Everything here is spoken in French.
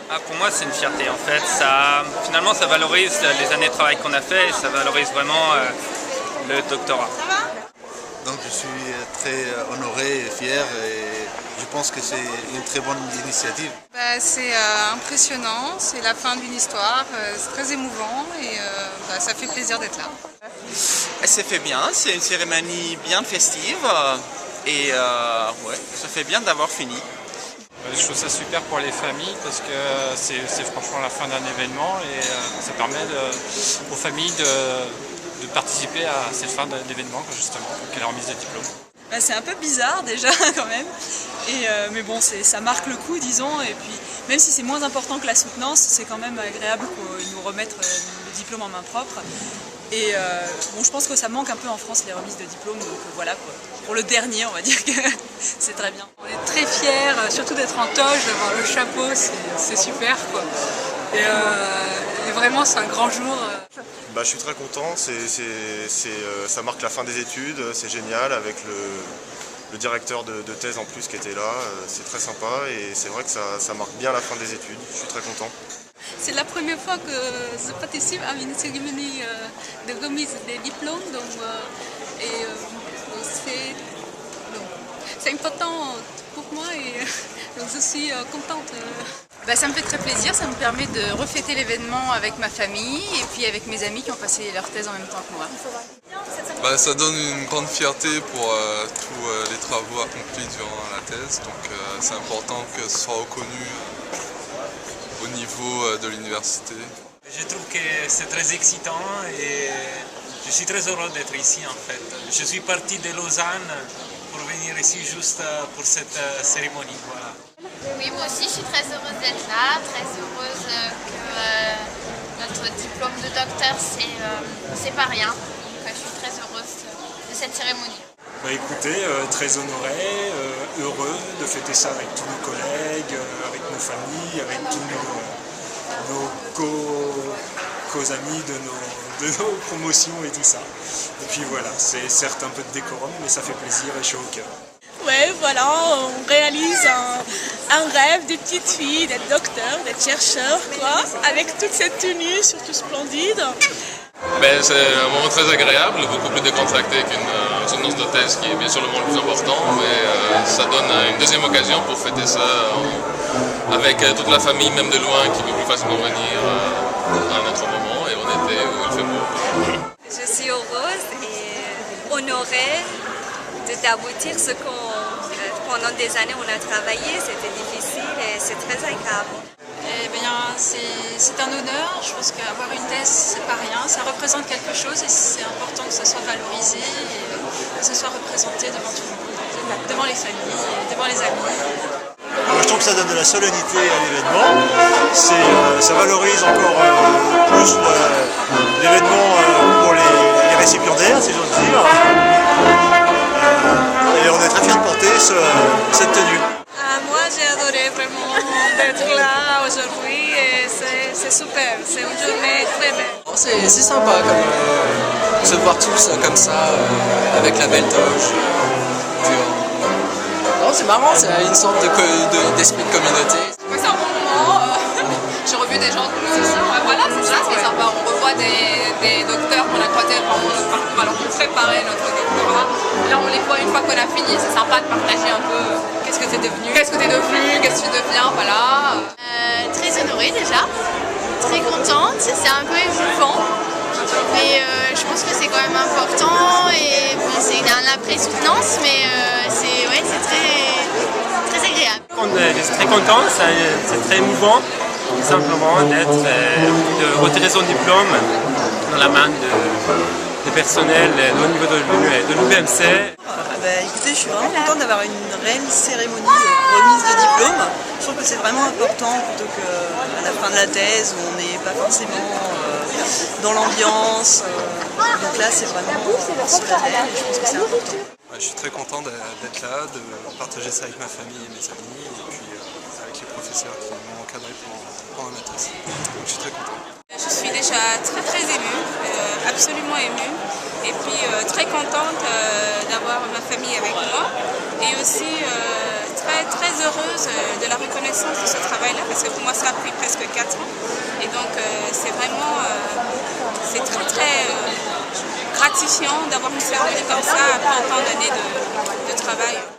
Pour moi, c'est une fierté en fait. Finalement, ça valorise les années de travail qu'on a fait et ça valorise vraiment le doctorat. Donc je suis très honoré et fier et je pense que c'est une très bonne initiative. C'est impressionnant, c'est la fin d'une histoire, c'est très émouvant et ça fait plaisir d'être là. Ça fait bien, c'est une cérémonie bien festive et ouais, ça fait bien d'avoir fini. Je trouve ça super pour les familles parce que c'est franchement la fin d'un événement et ça permet aux familles de participer à cette fin d'événement justement, qui est la remise des diplômes. C'est un peu bizarre déjà quand même, mais bon ça marque le coup disons, et puis même si c'est moins important que la soutenance, c'est quand même agréable qu'ils nous remettent le diplôme en main propre. Et bon, je pense que ça manque un peu en France les remises de diplômes, donc voilà quoi. Pour le dernier on va dire que c'est très bien. On est très fiers, surtout d'être en toge, d'avoir le chapeau, c'est super quoi. Et vraiment c'est un grand jour. Je suis très content, ça marque la fin des études, c'est génial avec le directeur de thèse en plus qui était là, c'est très sympa et c'est vrai que ça marque bien la fin des études, je suis très content. C'est la première fois que je participe à une cérémonie de remise des diplômes, c'est important pour moi et donc je suis contente. Ça me fait très plaisir, ça me permet de refêter l'événement avec ma famille et puis avec mes amis qui ont passé leur thèse en même temps que moi. Ça donne une grande fierté pour tous les travaux accomplis durant la thèse, donc c'est important que ce soit reconnu au niveau de l'université. Je trouve que c'est très excitant et je suis très heureux d'être ici en fait. Je suis parti de Lausanne pour venir ici juste pour cette cérémonie. Voilà. Oui, moi aussi je suis très heureuse d'être là, très heureuse que notre diplôme de docteur c'est pas rien. Donc je suis très heureuse de cette cérémonie. Écoutez, très honoré, heureux de fêter ça avec tous nos collègues, avec nos familles, avec tous nos co-amis de nos promotions et tout ça. Et puis voilà, c'est certes un peu de décorum, mais ça fait plaisir et chaud au cœur. Ouais, voilà, on réalise un rêve des petites filles, d'être docteur, d'être chercheur, quoi, avec toute cette tenue, surtout splendide. C'est un moment très agréable, beaucoup plus décontracté qu'une soutenance de thèse qui est bien sûr le moment le plus important, mais ça donne une deuxième occasion pour fêter ça avec toute la famille, même de loin, qui peut plus facilement venir à un autre moment et en été où il fait beau. Je suis heureuse et honorée d'aboutir ce qu'on pendant des années on a travaillé, c'était difficile et c'est très agréable. C'est un honneur, je pense qu'avoir une thèse c'est pas rien, ça représente quelque chose et c'est important que ça soit valorisé et que ça soit représenté devant tout le monde, devant les familles, devant les amis. Je trouve que ça donne de la solennité à l'événement, ça valorise encore plus l'événement pour les récipiendaires si j'ose dire. Et on est très fiers de porter cette tenue. Moi j'ai adoré vraiment d'être là aujourd'hui et c'est super, c'est une journée très belle. C'est sympa de se voir tous comme ça, avec la belle toge. C'est marrant, c'est une sorte d'esprit de communauté. C'est un bon moment, j'ai revu des gens, voilà, c'est ça, c'est sympa, on revoit des docteurs qu'on a croisés pendant notre parcours alors qu'on préparait notre doctorat. Là on les voit une fois qu'on a fini, c'est sympa de partager un peu qu'est-ce que t'es devenu, qu'est-ce que tu deviens, voilà. Très honorée déjà, très contente, c'est un peu émouvant, mais je pense que c'est quand même important et bon, c'est un après-soutenance, mais c'est très agréable. Je suis très content, c'est très émouvant simplement de retirer son diplôme dans la main des personnels au niveau de l'UBMC. Écoutez, je suis vraiment contente d'avoir une réelle cérémonie de remise de diplôme. Je trouve que c'est vraiment important plutôt qu'à la fin de la thèse où on n'est pas forcément dans l'ambiance. Donc là, c'est vraiment solennel et je pense que c'est important. Je suis très content d'être là, de partager ça avec ma famille et mes amis, et puis avec les professeurs qui m'ont encadré pendant ma thèse. Donc je suis très content. Je suis déjà très émue, absolument émue, et puis très contente d'avoir ma famille avec moi, et aussi très heureuse de la reconnaissance de ce travail-là, parce que pour moi ça a pris gratifiant d'avoir une cérémonie comme ça après autant d'années de travail.